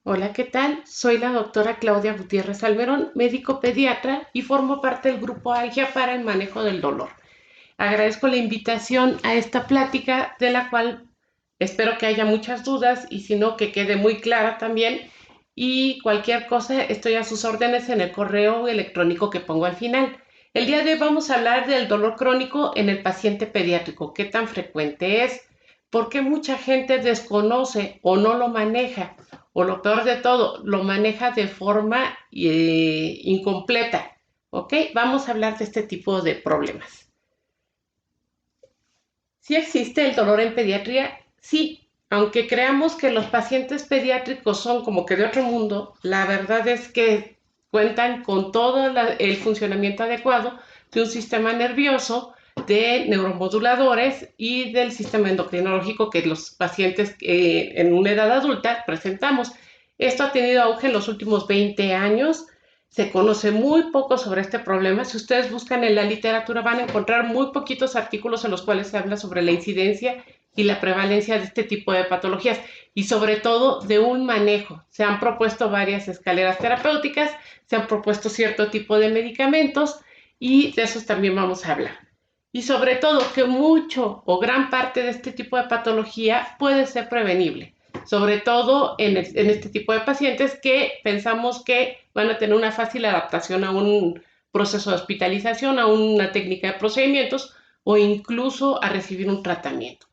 Hola, ¿qué tal? Soy la doctora Claudia Gutiérrez Almerón, médico pediatra y formo parte del grupo ALGIA para el manejo del dolor. Agradezco la invitación a esta plática de la cual espero que haya muchas dudas y si no, que quede muy clara también. Y cualquier cosa, estoy a sus órdenes en el correo electrónico que pongo al final. El día de hoy vamos a hablar del dolor crónico en el paciente pediátrico. ¿Qué tan frecuente es? ¿Por qué mucha gente desconoce o no lo maneja? O lo peor de todo, lo maneja de forma incompleta. ¿Ok? Vamos a hablar de este tipo de problemas. ¿Sí existe el dolor en pediatría? Sí, aunque creamos que los pacientes pediátricos son como que de otro mundo, la verdad es que cuentan con todo el funcionamiento adecuado de un sistema nervioso, de neuromoduladores y del sistema endocrinológico que los pacientes en una edad adulta presentamos. Esto ha tenido auge en los últimos 20 años. Se conoce muy poco sobre este problema. Si ustedes buscan en la literatura van a encontrar muy poquitos artículos en los cuales se habla sobre la incidencia y la prevalencia de este tipo de patologías y sobre todo de un manejo. Se han propuesto varias escaleras terapéuticas, se han propuesto cierto tipo de medicamentos y de esos también vamos a hablar. Y sobre todo que mucho o gran parte de este tipo de patología puede ser prevenible, sobre todo en este tipo de pacientes que pensamos que van a tener una fácil adaptación a un proceso de hospitalización, a una técnica de procedimientos o incluso a recibir un tratamiento.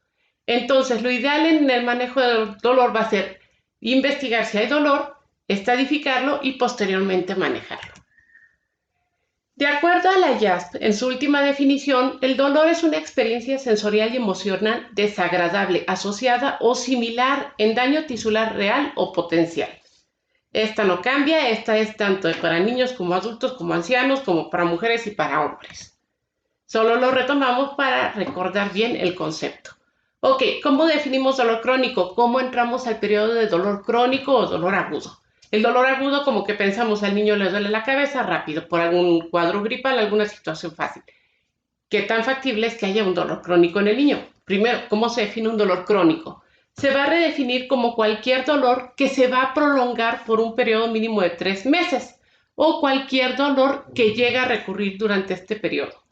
Entonces, lo ideal en el manejo del dolor va a ser investigar si hay dolor, estadificarlo y posteriormente manejarlo. De acuerdo a la JASP, en su última definición, el dolor es una experiencia sensorial y emocional desagradable, asociada o similar en daño tisular real o potencial. Esta no cambia, esta es tanto para niños como adultos, como ancianos, como para mujeres y para hombres. Solo lo retomamos para recordar bien el concepto. Ok, ¿cómo definimos dolor crónico? ¿Cómo entramos al periodo de dolor crónico o dolor agudo? El dolor agudo, como que pensamos al niño le duele la cabeza rápido por algún cuadro gripal, alguna situación fácil. ¿Qué tan factible es que haya un dolor crónico en el niño? Primero, ¿cómo se define un dolor crónico? Se va a redefinir como cualquier dolor que se va a prolongar por un periodo mínimo de 3 meses o cualquier dolor que llega a recurrir durante este periodo.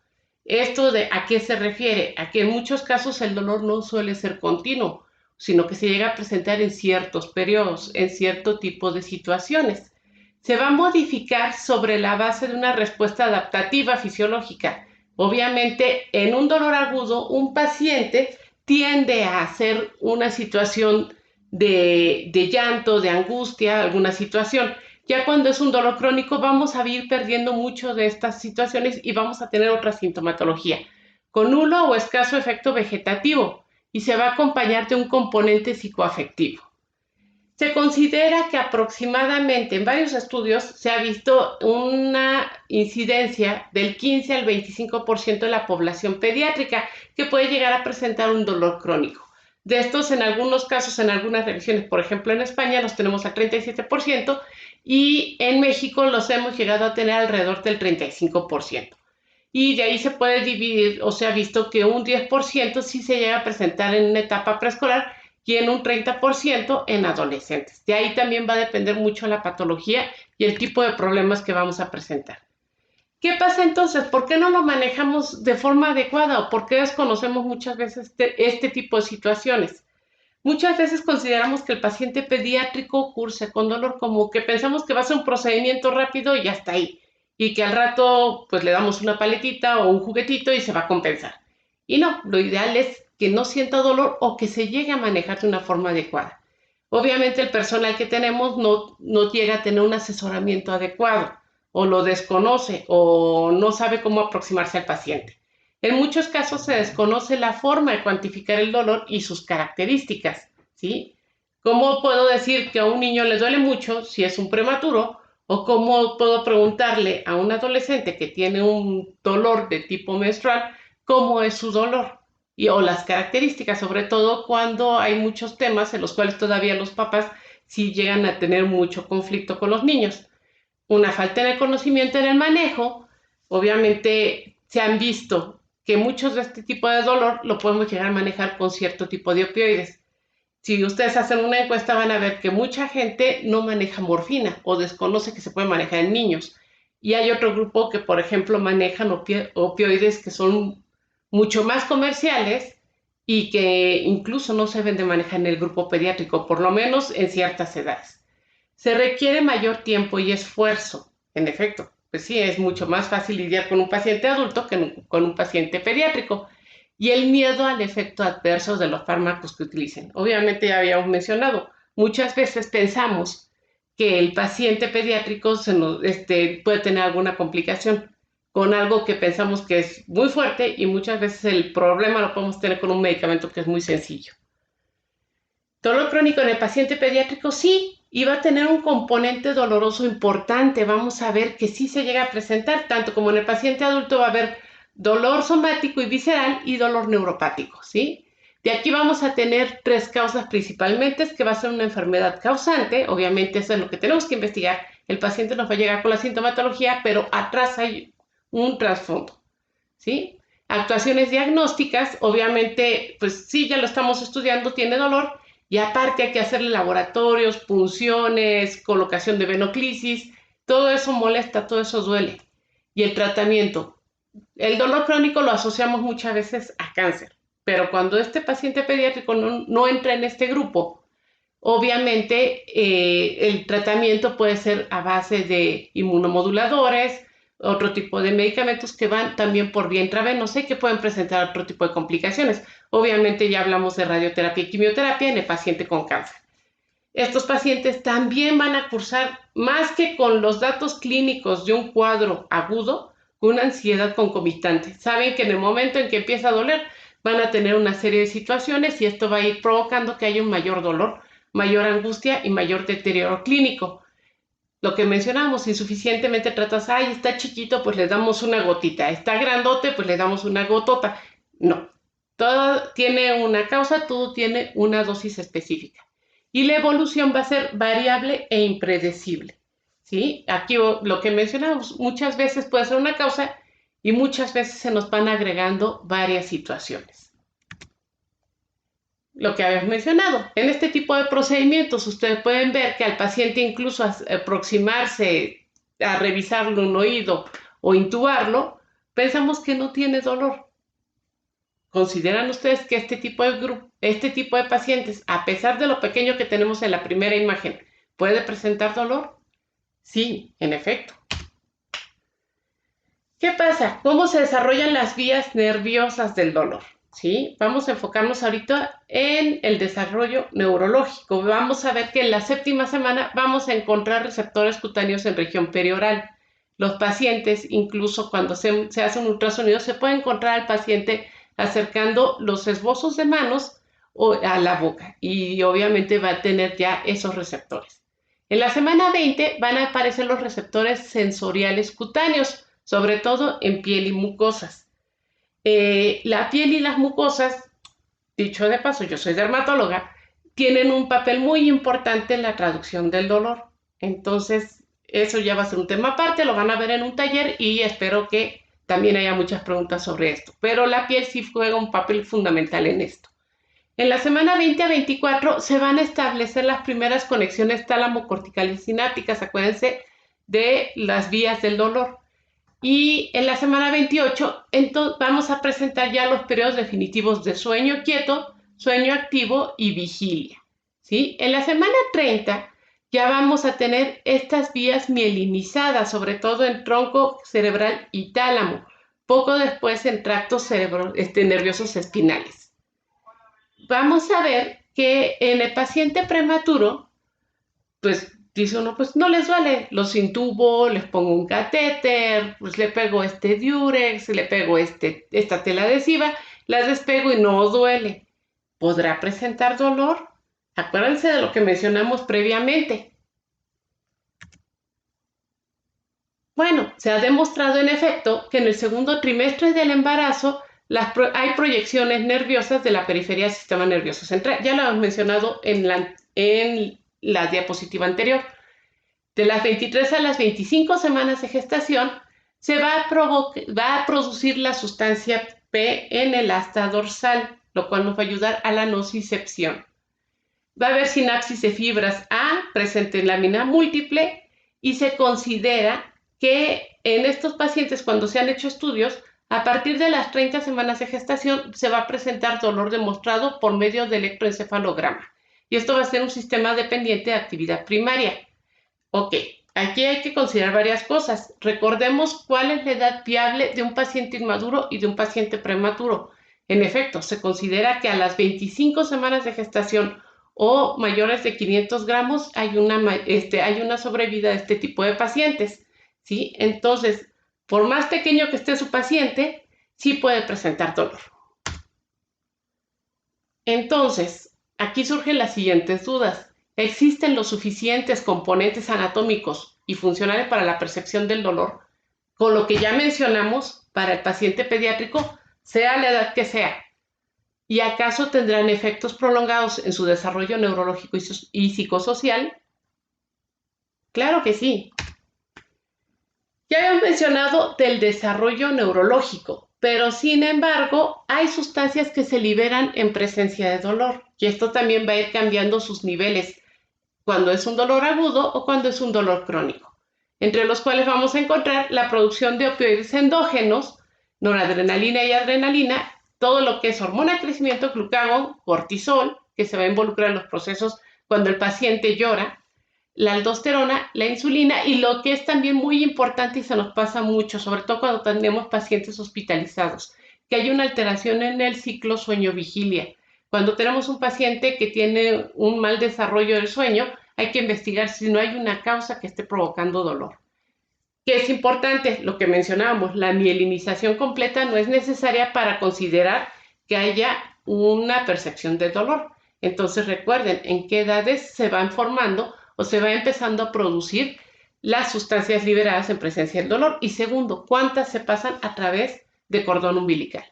¿Esto de a qué se refiere? A que en muchos casos el dolor no suele ser continuo, sino que se llega a presentar en ciertos periodos, en cierto tipo de situaciones. Se va a modificar sobre la base de una respuesta adaptativa fisiológica. Obviamente, en un dolor agudo, un paciente tiende a hacer una situación de llanto, de angustia, alguna situación. Ya cuando es un dolor crónico vamos a ir perdiendo mucho de estas situaciones y vamos a tener otra sintomatología, con nulo o escaso efecto vegetativo y se va a acompañar de un componente psicoafectivo. Se considera que aproximadamente en varios estudios se ha visto una incidencia del 15 al 25% de la población pediátrica que puede llegar a presentar un dolor crónico. De estos, en algunos casos, en algunas regiones, por ejemplo en España, los tenemos al 37% y en México los hemos llegado a tener alrededor del 35%. Y de ahí se puede dividir, o se ha visto que un 10% sí se llega a presentar en una etapa preescolar y en un 30% en adolescentes. De ahí también va a depender mucho la patología y el tipo de problemas que vamos a presentar. ¿Qué pasa entonces? ¿Por qué no lo manejamos de forma adecuada o por qué desconocemos muchas veces este tipo de situaciones? Muchas veces consideramos que el paciente pediátrico cursa con dolor como que pensamos que va a ser un procedimiento rápido y ya está ahí. Y que al rato pues le damos una paletita o un juguetito y se va a compensar. Y no, lo ideal es que no sienta dolor o que se llegue a manejar de una forma adecuada. Obviamente el personal que tenemos no llega a tener un asesoramiento adecuado o lo desconoce o no sabe cómo aproximarse al paciente. En muchos casos se desconoce la forma de cuantificar el dolor y sus características, ¿sí? ¿Cómo puedo decir que a un niño le duele mucho si es un prematuro? ¿O cómo puedo preguntarle a un adolescente que tiene un dolor de tipo menstrual cómo es su dolor? O las características, sobre todo cuando hay muchos temas en los cuales todavía los papás sí llegan a tener mucho conflicto con los niños. Una falta de conocimiento en el manejo, obviamente se han visto que muchos de este tipo de dolor lo podemos llegar a manejar con cierto tipo de opioides. Si ustedes hacen una encuesta van a ver que mucha gente no maneja morfina o desconoce que se puede manejar en niños. Y hay otro grupo que, por ejemplo, manejan opioides que son mucho más comerciales y que incluso no se deben de manejar en el grupo pediátrico, por lo menos en ciertas edades. Se requiere mayor tiempo y esfuerzo, en efecto. Pues sí, es mucho más fácil lidiar con un paciente adulto que con un paciente pediátrico. Y el miedo al efecto adverso de los fármacos que utilicen. Obviamente ya habíamos mencionado, muchas veces pensamos que el paciente pediátrico puede tener alguna complicación con algo que pensamos que es muy fuerte y muchas veces el problema lo podemos tener con un medicamento que es muy sencillo. Dolor crónico en el paciente pediátrico sí, y va a tener un componente doloroso importante. Vamos a ver que sí se llega a presentar, tanto como en el paciente adulto va a haber dolor somático y visceral y dolor neuropático, ¿sí? De aquí vamos a tener 3 causas principalmente, que va a ser una enfermedad causante, obviamente eso es lo que tenemos que investigar. El paciente nos va a llegar con la sintomatología, pero atrás hay un trasfondo, ¿sí? Actuaciones diagnósticas, obviamente, pues sí, ya lo estamos estudiando, tiene dolor, y aparte hay que hacerle laboratorios, punciones, colocación de venoclisis, todo eso molesta, todo eso duele. Y el tratamiento, el dolor crónico lo asociamos muchas veces a cáncer, pero cuando este paciente pediátrico no entra en este grupo, obviamente el tratamiento puede ser a base de inmunomoduladores, otro tipo de medicamentos que van también por vía intravenosa y que pueden presentar otro tipo de complicaciones. Obviamente ya hablamos de radioterapia y quimioterapia en el paciente con cáncer. Estos pacientes también van a cursar, más que con los datos clínicos de un cuadro agudo, una ansiedad concomitante. Saben que en el momento en que empieza a doler, van a tener una serie de situaciones y esto va a ir provocando que haya un mayor dolor, mayor angustia y mayor deterioro clínico. Lo que mencionamos, insuficientemente tratas, ay, está chiquito, pues le damos una gotita, está grandote, pues le damos una gotota. No, todo tiene una causa, todo tiene una dosis específica. Y la evolución va a ser variable e impredecible, ¿sí? Aquí lo que mencionamos, muchas veces puede ser una causa y muchas veces se nos van agregando varias situaciones. Lo que habíamos mencionado. En este tipo de procedimientos, ustedes pueden ver que al paciente incluso aproximarse a revisarle un oído o intubarlo, pensamos que no tiene dolor. ¿Consideran ustedes que este tipo de pacientes, a pesar de lo pequeño que tenemos en la primera imagen, puede presentar dolor? Sí, en efecto. ¿Qué pasa? ¿Cómo se desarrollan las vías nerviosas del dolor? ¿Sí? Vamos a enfocarnos ahorita en el desarrollo neurológico. Vamos a ver que en la 7ª semana vamos a encontrar receptores cutáneos en región perioral. Los pacientes, incluso cuando se hace un ultrasonido, se puede encontrar al paciente acercando los esbozos de manos a la boca y obviamente va a tener ya esos receptores. En la semana 20 van a aparecer los receptores sensoriales cutáneos, sobre todo en piel y mucosas. La piel y las mucosas, dicho de paso, yo soy dermatóloga, tienen un papel muy importante en la traducción del dolor. Entonces, eso ya va a ser un tema aparte, lo van a ver en un taller y espero que también haya muchas preguntas sobre esto. Pero la piel sí juega un papel fundamental en esto. En la semana 20 a 24 se van a establecer las primeras conexiones tálamo-corticales sinápticas, acuérdense de las vías del dolor. Y en la semana 28 entonces, vamos a presentar ya los periodos definitivos de sueño quieto, sueño activo y vigilia, ¿sí? En la semana 30 ya vamos a tener estas vías mielinizadas, sobre todo en tronco cerebral y tálamo, poco después en tractos nerviosos espinales. Vamos a ver que en el paciente prematuro, pues dice uno, pues no les duele, los intubo, les pongo un catéter, pues le pego este diurex, le pego esta tela adhesiva, las despego y no duele. ¿Podrá presentar dolor? Acuérdense de lo que mencionamos previamente. Bueno, se ha demostrado en efecto que en el segundo trimestre del embarazo hay proyecciones nerviosas de la periferia del sistema nervioso central. Ya lo hemos mencionado en la diapositiva anterior. De las 23 a las 25 semanas de gestación, se va a producir la sustancia P en el asta dorsal, lo cual nos va a ayudar a la nocicepción. Va a haber sinapsis de fibras A presente en lámina múltiple y se considera que en estos pacientes, cuando se han hecho estudios, a partir de las 30 semanas de gestación se va a presentar dolor demostrado por medio de electroencefalograma. Y esto va a ser un sistema dependiente de actividad primaria. Ok, aquí hay que considerar varias cosas. Recordemos cuál es la edad viable de un paciente inmaduro y de un paciente prematuro. En efecto, se considera que a las 25 semanas de gestación o mayores de 500 gramos hay una sobrevida de este tipo de pacientes, ¿sí? Entonces, por más pequeño que esté su paciente, sí puede presentar dolor. Entonces, aquí surgen las siguientes dudas. ¿Existen los suficientes componentes anatómicos y funcionales para la percepción del dolor? Con lo que ya mencionamos, para el paciente pediátrico, sea la edad que sea. ¿Y acaso tendrán efectos prolongados en su desarrollo neurológico y psicosocial? Claro que sí. Ya habíamos mencionado del desarrollo neurológico, pero sin embargo hay sustancias que se liberan en presencia de dolor y esto también va a ir cambiando sus niveles cuando es un dolor agudo o cuando es un dolor crónico, entre los cuales vamos a encontrar la producción de opioides endógenos, noradrenalina y adrenalina, todo lo que es hormona de crecimiento, glucagón, cortisol, que se va a involucrar en los procesos cuando el paciente llora, la aldosterona, la insulina y lo que es también muy importante y se nos pasa mucho, sobre todo cuando tenemos pacientes hospitalizados, que hay una alteración en el ciclo sueño-vigilia. Cuando tenemos un paciente que tiene un mal desarrollo del sueño, hay que investigar si no hay una causa que esté provocando dolor. ¿Qué es importante? Lo que mencionábamos, la mielinización completa no es necesaria para considerar que haya una percepción de dolor. Entonces recuerden en qué edades se van formando o se va empezando a producir las sustancias liberadas en presencia del dolor. Y segundo, cuántas se pasan a través de cordón umbilical.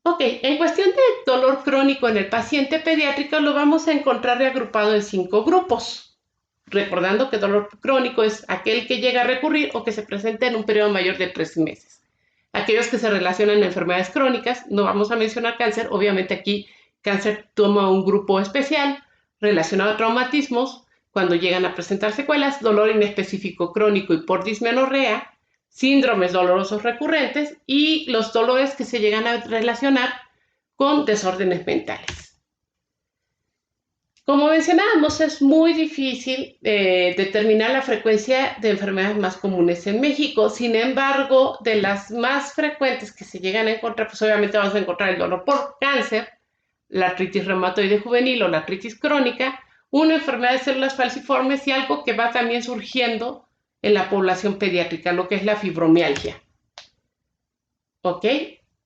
Ok, en cuestión de dolor crónico en el paciente pediátrico lo vamos a encontrar reagrupado en 5 grupos. Recordando que dolor crónico es aquel que llega a recurrir o que se presenta en un periodo mayor de 3 meses. Aquellos que se relacionan a enfermedades crónicas, no vamos a mencionar cáncer, obviamente aquí cáncer toma un grupo especial relacionado a traumatismos, cuando llegan a presentar secuelas, dolor inespecífico crónico y por dismenorrea, síndromes dolorosos recurrentes y los dolores que se llegan a relacionar con desórdenes mentales. Como mencionábamos, es muy difícil determinar la frecuencia de enfermedades más comunes en México. Sin embargo, de las más frecuentes que se llegan a encontrar, pues obviamente vamos a encontrar el dolor por cáncer, la artritis reumatoide juvenil o la artritis crónica, una enfermedad de células falciformes y algo que va también surgiendo en la población pediátrica, lo que es la fibromialgia. ¿Ok?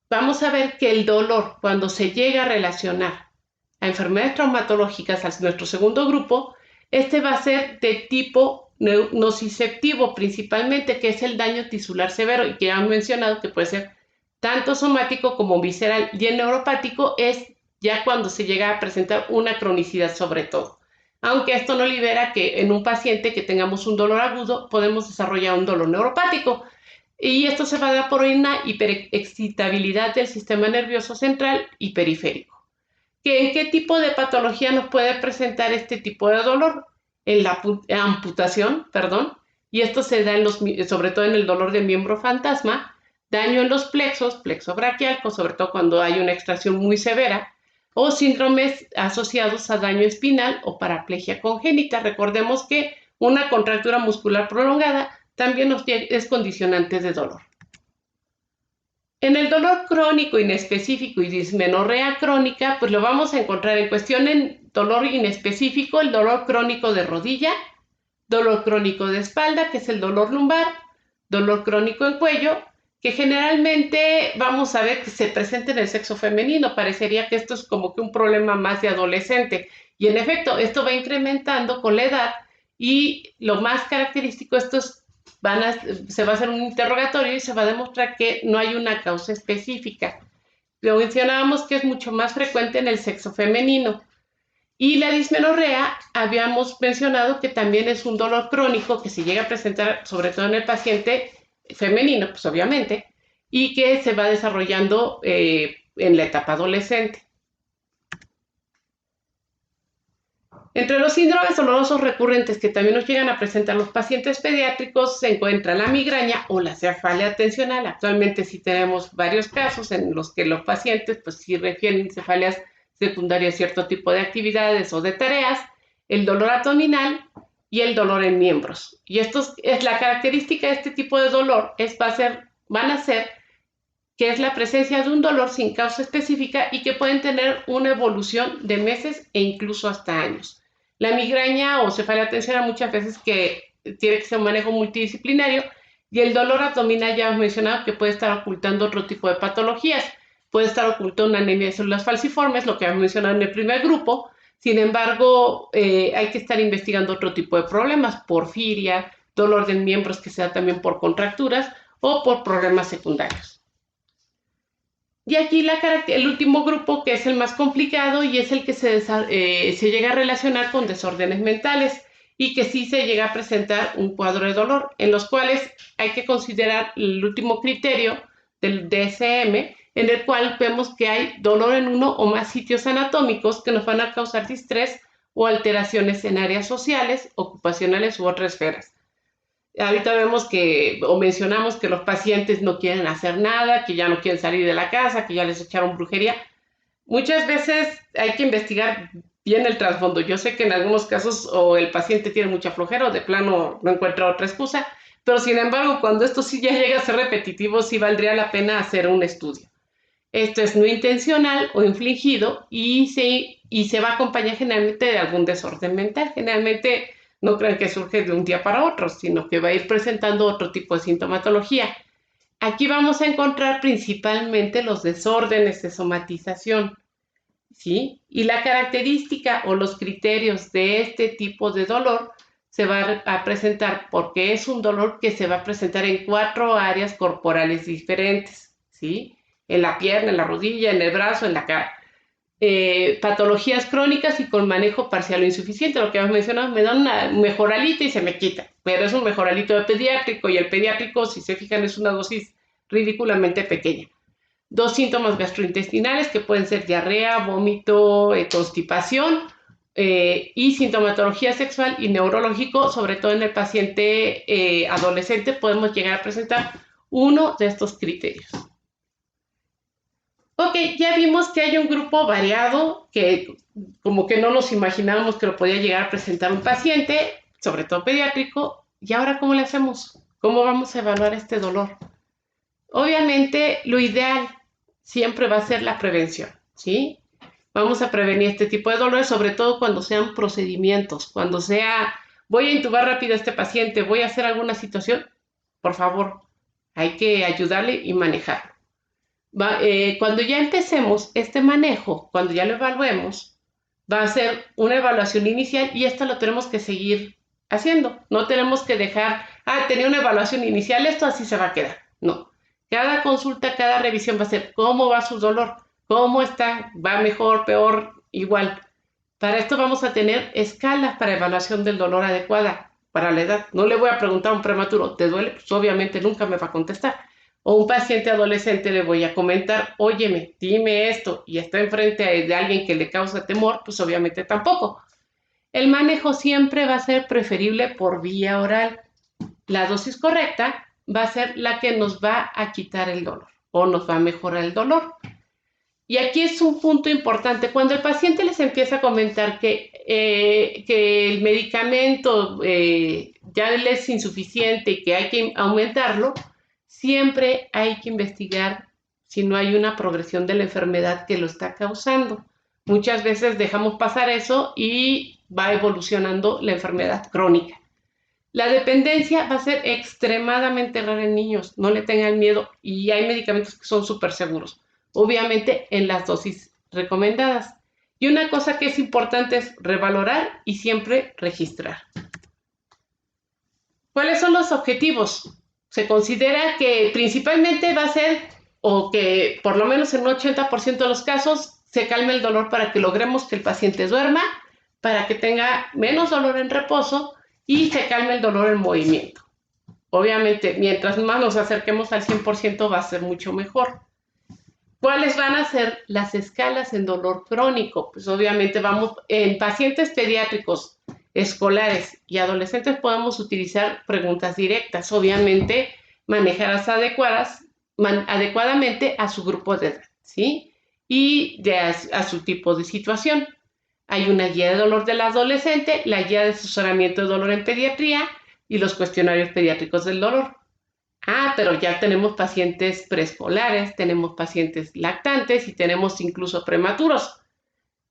Vamos a ver que el dolor, cuando se llega a relacionar a enfermedades traumatológicas, a nuestro segundo grupo, este va a ser de tipo nociceptivo principalmente, que es el daño tisular severo y que ya han mencionado que puede ser tanto somático como visceral, y el neuropático es ya cuando se llega a presentar una cronicidad sobre todo. Aunque esto no libera que en un paciente que tengamos un dolor agudo podemos desarrollar un dolor neuropático. Y esto se va a dar por una hiperexcitabilidad del sistema nervioso central y periférico. ¿En qué tipo de patología nos puede presentar este tipo de dolor? En la amputación, perdón, y esto se da sobre todo en el dolor de miembro fantasma, daño en los plexos, plexo braquial, sobre todo cuando hay una extracción muy severa, o síndromes asociados a daño espinal o paraplegia congénita. Recordemos que una contractura muscular prolongada también es condicionante de dolor. En el dolor crónico inespecífico y dismenorrea crónica, pues lo vamos a encontrar en cuestión en dolor inespecífico, el dolor crónico de rodilla, dolor crónico de espalda, que es el dolor lumbar, dolor crónico en cuello, que generalmente vamos a ver que se presenta en el sexo femenino. Parecería que esto es como que un problema más de adolescente. Y en efecto, esto va incrementando con la edad y lo más característico, se va a hacer un interrogatorio y se va a demostrar que no hay una causa específica. Lo mencionábamos que es mucho más frecuente en el sexo femenino. Y la dismenorrea, habíamos mencionado que también es un dolor crónico que se llega a presentar sobre todo en el paciente femenino, pues obviamente, y que se va desarrollando en la etapa adolescente. Entre los síndromes dolorosos recurrentes que también nos llegan a presentar los pacientes pediátricos se encuentra la migraña o la cefalea atencional. Actualmente sí tenemos varios casos en los que los pacientes pues sí refieren cefaleas secundarias a cierto tipo de actividades o de tareas, el dolor abdominal y el dolor en miembros. Y esto es la característica de este tipo de dolor, van a ser que es la presencia de un dolor sin causa específica y que pueden tener una evolución de meses e incluso hasta años. La migraña o cefalea atencional muchas veces que tiene que ser un manejo multidisciplinario y el dolor abdominal ya hemos mencionado que puede estar ocultando otro tipo de patologías. Puede estar ocultando una anemia de células falciformes, lo que hemos mencionado en el primer grupo. Sin embargo, hay que estar investigando otro tipo de problemas, porfiria, dolor de miembros que se da también por contracturas o por problemas secundarios. Y aquí el último grupo, que es el más complicado y es el que se llega a relacionar con desórdenes mentales y que sí se llega a presentar un cuadro de dolor, en los cuales hay que considerar el último criterio del DSM, en el cual vemos que hay dolor en uno o más sitios anatómicos que nos van a causar distrés o alteraciones en áreas sociales, ocupacionales u otras esferas. Ahorita vemos o mencionamos que los pacientes no quieren hacer nada, que ya no quieren salir de la casa, que ya les echaron brujería. Muchas veces hay que investigar bien el trasfondo. Yo sé que en algunos casos o el paciente tiene mucha flojera o de plano no encuentra otra excusa, pero sin embargo, cuando esto sí ya llega a ser repetitivo, sí valdría la pena hacer un estudio. Esto es no intencional o infligido y se va a acompañar generalmente de algún desorden mental. Generalmente no crean que surge de un día para otro, sino que va a ir presentando otro tipo de sintomatología. Aquí vamos a encontrar principalmente los desórdenes de somatización, ¿sí? Y la característica o los criterios de este tipo de dolor se va a presentar porque es un dolor que se va a presentar en 4 áreas corporales diferentes, ¿sí? En la pierna, en la rodilla, en el brazo, en la cara. Patologías crónicas y con manejo parcial o insuficiente. Lo que hemos mencionado, me dan un mejoralito y se me quita, pero es un mejoralito de pediátrico y el pediátrico, si se fijan, es una dosis ridículamente pequeña. 2 síntomas gastrointestinales que pueden ser diarrea, vómito, constipación y sintomatología sexual y neurológico, sobre todo en el paciente adolescente, podemos llegar a presentar uno de estos criterios. Ok, ya vimos que hay un grupo variado que como que no nos imaginábamos que lo podía llegar a presentar un paciente, sobre todo pediátrico. ¿Y ahora cómo le hacemos? ¿Cómo vamos a evaluar este dolor? Obviamente, lo ideal siempre va a ser la prevención, ¿sí? Vamos a prevenir este tipo de dolores, sobre todo cuando sean procedimientos, cuando sea, voy a intubar rápido a este paciente, voy a hacer alguna situación, por favor, hay que ayudarle y manejarlo. Cuando ya empecemos este manejo, cuando ya lo evaluemos, va a ser una evaluación inicial y esto lo tenemos que seguir haciendo. No tenemos que dejar, tenía una evaluación inicial, esto así se va a quedar. No. Cada consulta, cada revisión va a ser cómo va su dolor, cómo está, va mejor, peor, igual. Para esto vamos a tener escalas para evaluación del dolor adecuada para la edad. No le voy a preguntar a un prematuro, ¿te duele? Pues obviamente nunca me va a contestar. O un paciente adolescente le voy a comentar, óyeme, dime esto, y está enfrente de alguien que le causa temor, pues obviamente tampoco. El manejo siempre va a ser preferible por vía oral. La dosis correcta va a ser la que nos va a quitar el dolor o nos va a mejorar el dolor. Y aquí es un punto importante. Cuando el paciente les empieza a comentar que el medicamento ya le es insuficiente y que hay que aumentarlo, siempre hay que investigar si no hay una progresión de la enfermedad que lo está causando. Muchas veces dejamos pasar eso y va evolucionando la enfermedad crónica. La dependencia va a ser extremadamente rara en niños, no le tengan miedo y hay medicamentos que son súper seguros, obviamente en las dosis recomendadas. Y una cosa que es importante es revalorar y siempre registrar. ¿Cuáles son los objetivos? Se considera que principalmente va a ser, o que por lo menos en un 80% de los casos, se calme el dolor para que logremos que el paciente duerma, para que tenga menos dolor en reposo y se calme el dolor en movimiento. Obviamente, mientras más nos acerquemos al 100% va a ser mucho mejor. ¿Cuáles van a ser las escalas en dolor crónico? Pues obviamente vamos, en pacientes pediátricos, escolares y adolescentes podemos utilizar preguntas directas, obviamente manejarlas adecuadamente a su grupo de edad, ¿sí? Y a su tipo de situación. Hay una guía de dolor del adolescente, la guía de asesoramiento de dolor en pediatría y los cuestionarios pediátricos del dolor. Pero ya tenemos pacientes preescolares, tenemos pacientes lactantes y tenemos incluso prematuros.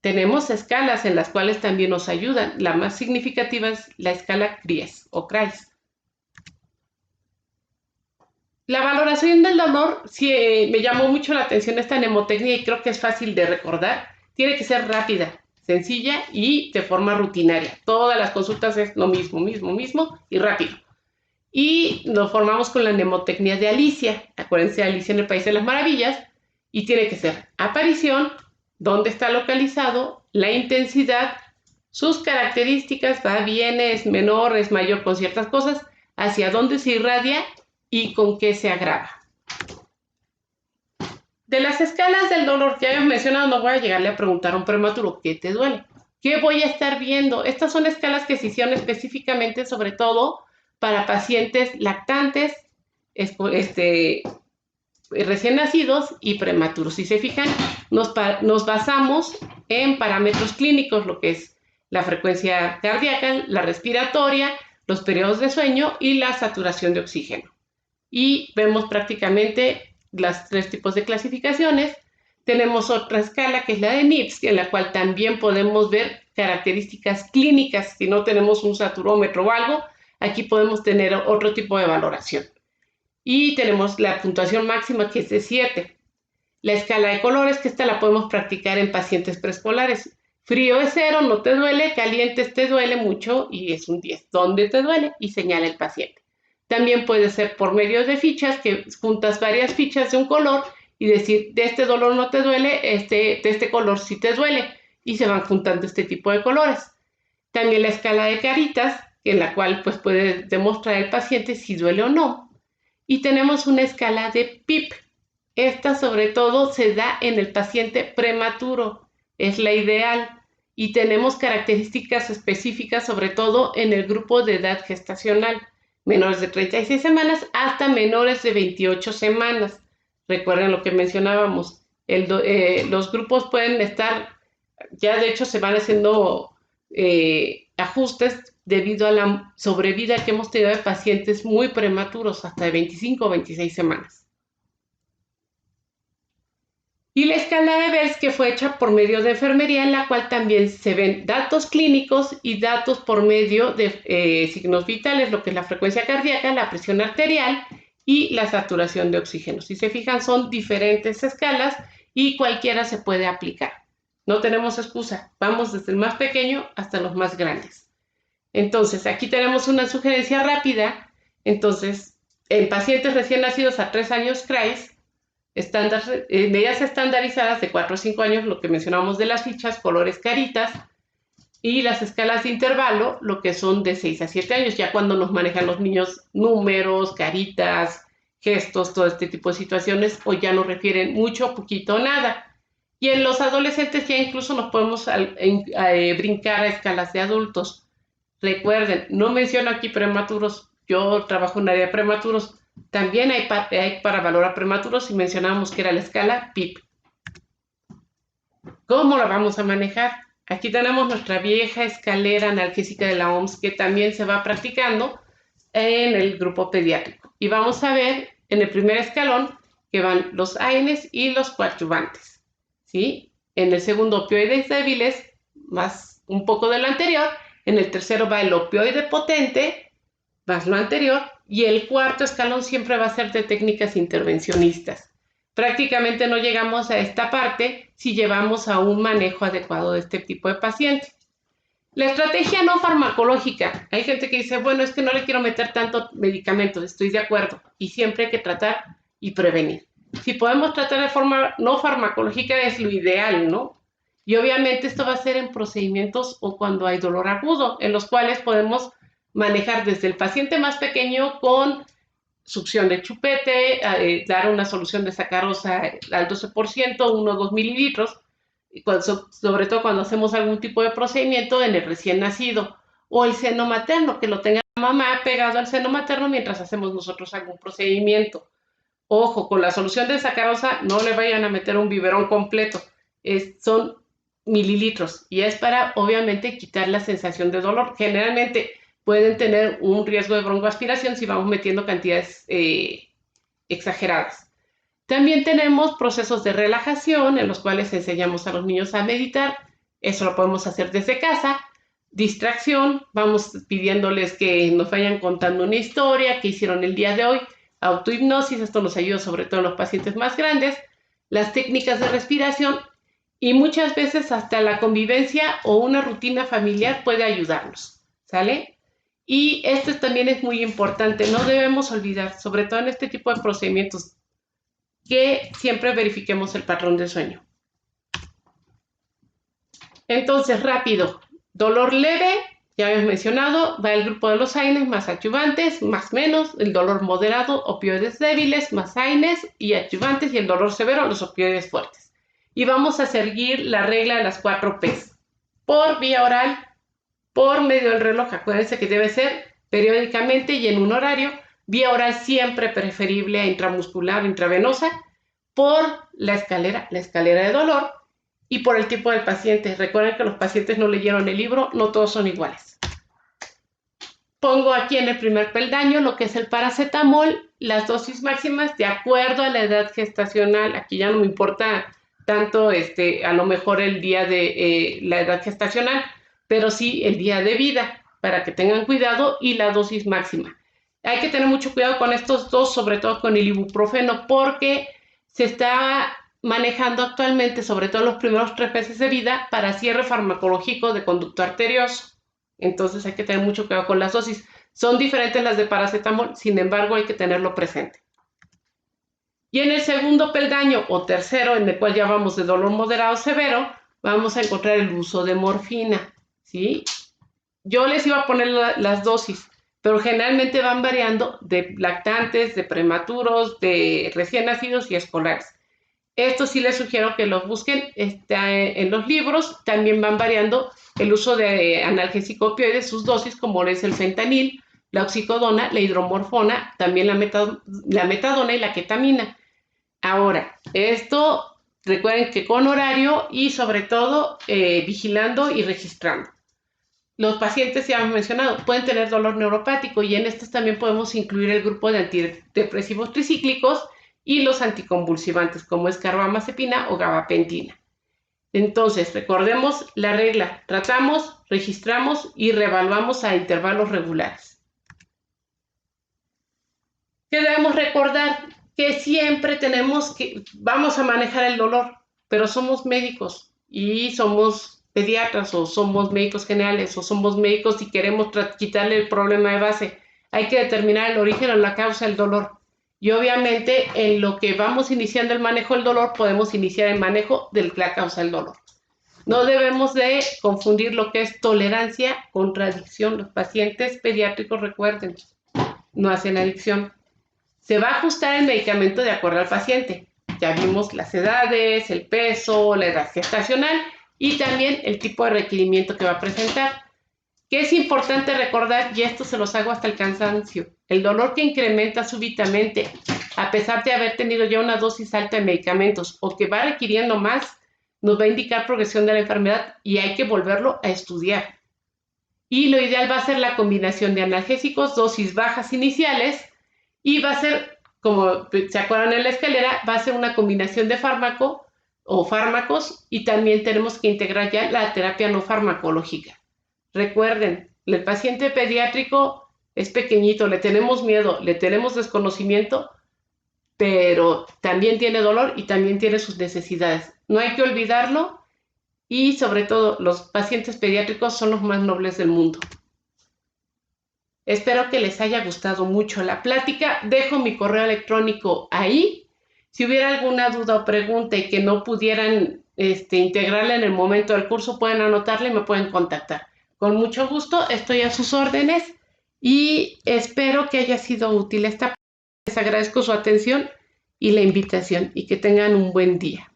Tenemos escalas en las cuales también nos ayudan. La más significativa es la escala CRIES o CRIES. La valoración del dolor, sí, me llamó mucho la atención esta mnemotecnia y creo que es fácil de recordar. Tiene que ser rápida, sencilla y de forma rutinaria. Todas las consultas es lo mismo y rápido. Y nos formamos con la mnemotecnia de Alicia. Acuérdense, Alicia en el País de las Maravillas. Y tiene que ser aparición, dónde está localizado, la intensidad, sus características, va, viene, es menor, es mayor con ciertas cosas, hacia dónde se irradia y con qué se agrava. De las escalas del dolor que habíamos mencionado, no voy a llegarle a preguntar a un prematuro, ¿qué te duele? ¿Qué voy a estar viendo? Estas son escalas que se hicieron específicamente, sobre todo, para pacientes lactantes, recién nacidos y prematuros. Si se fijan, nos basamos en parámetros clínicos, lo que es la frecuencia cardíaca, la respiratoria, los periodos de sueño y la saturación de oxígeno. Y vemos prácticamente los 3 tipos de clasificaciones. Tenemos otra escala que es la de NIPS, en la cual también podemos ver características clínicas. Si no tenemos un saturómetro o algo, aquí podemos tener otro tipo de valoración. Y tenemos la puntuación máxima, que es de 7. La escala de colores, que esta la podemos practicar en pacientes preescolares. Frío es 0, no te duele; caliente te duele mucho y es un 10. ¿Dónde te duele? Y señala el paciente. También puede ser por medio de fichas, que juntas varias fichas de un color y decir, de este dolor no te duele, de este color sí te duele. Y se van juntando este tipo de colores. También la escala de caritas, en la cual pues puede demostrar el paciente si duele o no. Y tenemos una escala de PIP. Esta sobre todo se da en el paciente prematuro, es la ideal. Y tenemos características específicas sobre todo en el grupo de edad gestacional, menores de 36 semanas hasta menores de 28 semanas. Recuerden lo que mencionábamos, los grupos pueden estar, ya de hecho se van haciendo ajustes debido a la sobrevida que hemos tenido de pacientes muy prematuros, hasta de 25 o 26 semanas. Y la escala de Bers, que fue hecha por medio de enfermería, en la cual también se ven datos clínicos y datos por medio de signos vitales, lo que es la frecuencia cardíaca, la presión arterial y la saturación de oxígeno. Si se fijan, son diferentes escalas y cualquiera se puede aplicar. No tenemos excusa, vamos desde el más pequeño hasta los más grandes. Entonces, aquí tenemos una sugerencia rápida. Entonces, en pacientes recién nacidos a 3 años, CRIES, medidas estandarizadas de 4 o 5 años, lo que mencionamos de las fichas, colores caritas, y las escalas de intervalo, lo que son de 6 a 7 años, ya cuando nos manejan los niños números, caritas, gestos, todo este tipo de situaciones, o ya nos refieren mucho, poquito o nada. Y en los adolescentes ya incluso nos podemos brincar a escalas de adultos. Recuerden, no menciono aquí prematuros, yo trabajo en un área de prematuros, también hay para valorar prematuros y mencionamos que era la escala PIP. ¿Cómo la vamos a manejar? Aquí tenemos nuestra vieja escalera analgésica de la OMS, que también se va practicando en el grupo pediátrico. Y vamos a ver en el primer escalón que van los AINES y los coadyuvantes, ¿sí? En el segundo, opioides débiles, más un poco de lo anterior. En el tercero va el opioide potente, más lo anterior. Y el cuarto escalón siempre va a ser de técnicas intervencionistas. Prácticamente no llegamos a esta parte si llevamos a un manejo adecuado de este tipo de pacientes. La estrategia no farmacológica. Hay gente que dice, bueno, es que no le quiero meter tanto medicamento. Estoy de acuerdo. Y siempre hay que tratar y prevenir. Si podemos tratar de forma no farmacológica es lo ideal, ¿no? Y obviamente esto va a ser en procedimientos o cuando hay dolor agudo, en los cuales podemos manejar desde el paciente más pequeño con succión de chupete, dar una solución de sacarosa al 12%, 1 o 2 mililitros, sobre todo cuando hacemos algún tipo de procedimiento en el recién nacido, o el seno materno, que lo tenga la mamá pegado al seno materno mientras hacemos nosotros algún procedimiento. Ojo, con la solución de sacarosa no le vayan a meter un biberón completo, son mililitros y es para obviamente quitar la sensación de dolor. Generalmente pueden tener un riesgo de broncoaspiración si vamos metiendo cantidades exageradas. También tenemos procesos de relajación en los cuales enseñamos a los niños a meditar. Eso lo podemos hacer desde casa. Distracción, vamos pidiéndoles que nos vayan contando una historia que hicieron el día de hoy. Autohipnosis, esto nos ayuda sobre todo en los pacientes más grandes. Las técnicas de respiración y muchas veces hasta la convivencia o una rutina familiar puede ayudarnos, ¿sale? Y esto también es muy importante, no debemos olvidar, sobre todo en este tipo de procedimientos, que siempre verifiquemos el patrón de sueño. Entonces, rápido, dolor leve, ya habíamos mencionado, va el grupo de los AINES más adyuvantes, más menos, el dolor moderado, opioides débiles, más AINES y adyuvantes, y el dolor severo, los opioides fuertes. Y vamos a seguir la regla de las 4 P's. Por vía oral, por medio del reloj, acuérdense que debe ser periódicamente y en un horario, vía oral siempre preferible a intramuscular, intravenosa, por la escalera de dolor y por el tipo del paciente. Recuerden que los pacientes no leyeron el libro, no todos son iguales. Pongo aquí en el primer peldaño lo que es el paracetamol, las dosis máximas de acuerdo a la edad gestacional. Aquí ya no me importa tanto a lo mejor el día de la edad gestacional, pero sí el día de vida, para que tengan cuidado, y la dosis máxima. Hay que tener mucho cuidado con estos dos, sobre todo con el ibuprofeno, porque se está manejando actualmente, sobre todo los primeros 3 meses de vida, para cierre farmacológico de conducto arterioso. Entonces hay que tener mucho cuidado con las dosis. Son diferentes las de paracetamol, sin embargo hay que tenerlo presente. Y en el segundo peldaño o tercero, en el cual ya vamos de dolor moderado severo, vamos a encontrar el uso de morfina, ¿sí? Yo les iba a poner las dosis, pero generalmente van variando de lactantes, de prematuros, de recién nacidos y escolares. Esto sí les sugiero que los busquen en los libros. También van variando el uso de analgésico opioides, sus dosis, como es el fentanil, la oxicodona, la hidromorfona, también la metadona y la ketamina. Ahora, esto recuerden que con horario y sobre todo vigilando y registrando. Los pacientes, ya hemos mencionado, pueden tener dolor neuropático y en estos también podemos incluir el grupo de antidepresivos tricíclicos y los anticonvulsivantes, como es carbamazepina o gabapentina. Entonces, recordemos la regla: tratamos, registramos y reevaluamos a intervalos regulares. ¿Qué debemos recordar? Que siempre vamos a manejar el dolor, pero somos médicos y somos pediatras o somos médicos generales o somos médicos y queremos quitarle el problema de base. Hay que determinar el origen o la causa del dolor. Y obviamente en lo que vamos iniciando el manejo del dolor, podemos iniciar el manejo de la causa del dolor. No debemos de confundir lo que es tolerancia contra adicción. Los pacientes pediátricos, recuerden, no hacen adicción. Se va a ajustar el medicamento de acuerdo al paciente. Ya vimos las edades, el peso, la edad gestacional y también el tipo de requerimiento que va a presentar. Que es importante recordar, y esto se los hago hasta el cansancio, el dolor que incrementa súbitamente, a pesar de haber tenido ya una dosis alta de medicamentos o que va requiriendo más, nos va a indicar progresión de la enfermedad y hay que volverlo a estudiar. Y lo ideal va a ser la combinación de analgésicos, dosis bajas iniciales, y va a ser, como se acuerdan en la escalera, va a ser una combinación de fármaco o fármacos, y también tenemos que integrar ya la terapia no farmacológica. Recuerden, el paciente pediátrico es pequeñito, le tenemos miedo, le tenemos desconocimiento, pero también tiene dolor y también tiene sus necesidades. No hay que olvidarlo y sobre todo los pacientes pediátricos son los más nobles del mundo. Espero que les haya gustado mucho la plática. Dejo mi correo electrónico ahí. Si hubiera alguna duda o pregunta y que no pudieran integrarla en el momento del curso, pueden anotarla y me pueden contactar. Con mucho gusto, estoy a sus órdenes y espero que haya sido útil esta Les agradezco su atención y la invitación y que tengan un buen día.